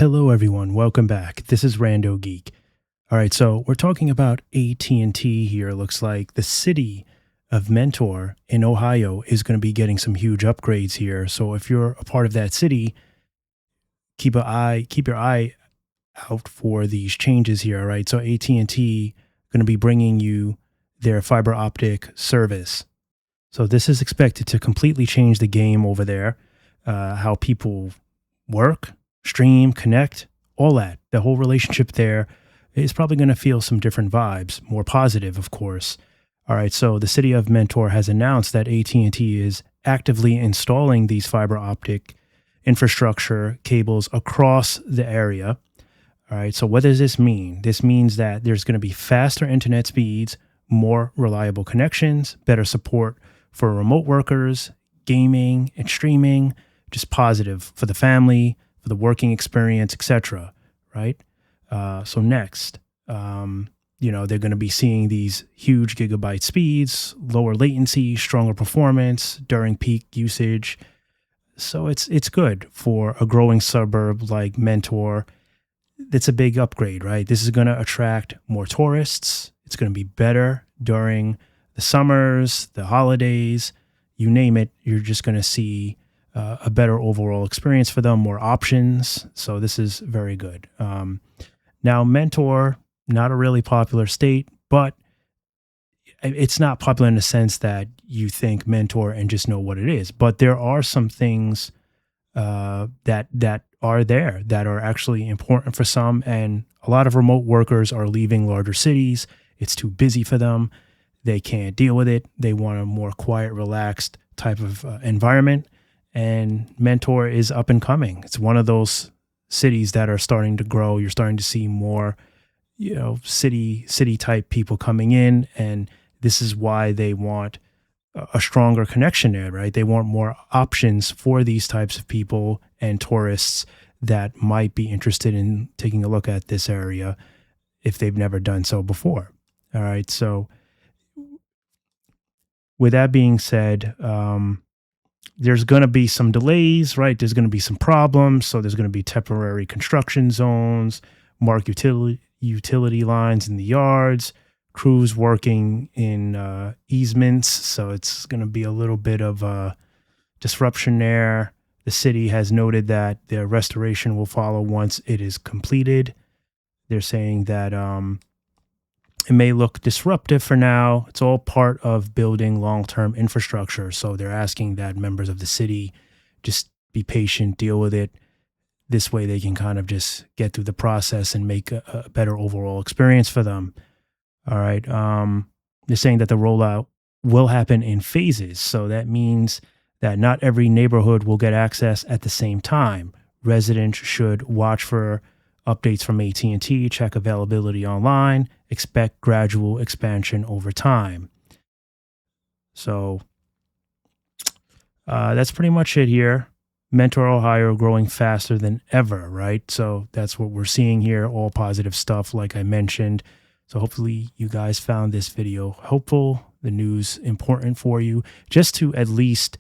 Hello everyone, welcome back. This is RandoGEEK. All right, so we're talking about AT&T here. Looks like the city of Mentor in Ohio is going to be getting some huge upgrades here. So if you're a part of that city, keep your eye out for these changes here. All right, so AT&T going to be bringing you their fiber optic service. So this is expected to completely change the game over there, how people work, stream, connect, all that. The whole relationship there is probably going to feel some different vibes, more positive, of course. All right, so the city of Mentor has announced that AT&T is actively installing these fiber optic infrastructure cables across the area. All right, so what does this mean? This means that there's going to be faster internet speeds, more reliable connections, better support for remote workers, gaming and streaming, just positive for the family, for the working experience, etc. Right? So next, they're going to be seeing these huge gigabyte speeds, lower latency, stronger performance during peak usage. So it's good for a growing suburb like Mentor. It's a big upgrade, right? This is going to attract more tourists. It's going to be better during the summers, the holidays, you name it. You're just going to see a better overall experience for them, more options. So this is very good. Now, Mentor, not a really popular state, but it's not popular in the sense that you think Mentor and just know what it is. But there are some things that are there that are actually important for some. And a lot of remote workers are leaving larger cities. It's too busy for them. They can't deal with it. They want a more quiet, relaxed type of environment. And Mentor is up and coming. It's one of those cities that are starting to grow. You're starting to see more, city type people coming in. And this is why they want a stronger connection there, right? They want more options for these types of people and tourists that might be interested in taking a look at this area if they've never done so before. All right. So with that being said, there's going to be some delays, right? There's going to be some problems. So there's going to be temporary construction zones, marked utility lines in the yards, crews working in easements. So it's going to be a little bit of a disruption there. The city has noted that the restoration will follow once it is completed. They're saying that it may look disruptive for now. It's all part of building long-term infrastructure. So they're asking that members of the city just be patient, deal with it. This way they can kind of just get through the process and make a better overall experience for them. All right. They're saying that the rollout will happen in phases. So that means that not every neighborhood will get access at the same time. Residents should watch for updates from AT&T, check availability online, expect gradual expansion over time. So that's pretty much it here. Mentor, Ohio growing faster than ever, right? So that's what we're seeing here, all positive stuff like I mentioned. So hopefully you guys found this video helpful, the news important for you, just to at least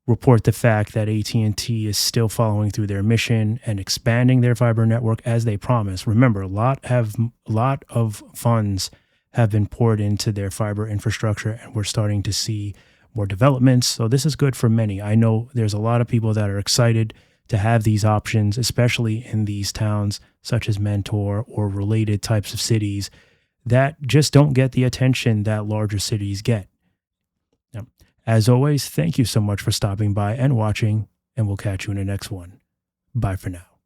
report the fact that AT&T is still following through their mission and expanding their fiber network as they promised. Remember, a lot of funds have been poured into their fiber infrastructure, and we're starting to see more developments. So this is good for many. I know there's a lot of people that are excited to have these options, especially in these towns such as Mentor or related types of cities that just don't get the attention that larger cities get. As always, thank you so much for stopping by and watching, and we'll catch you in the next one. Bye for now.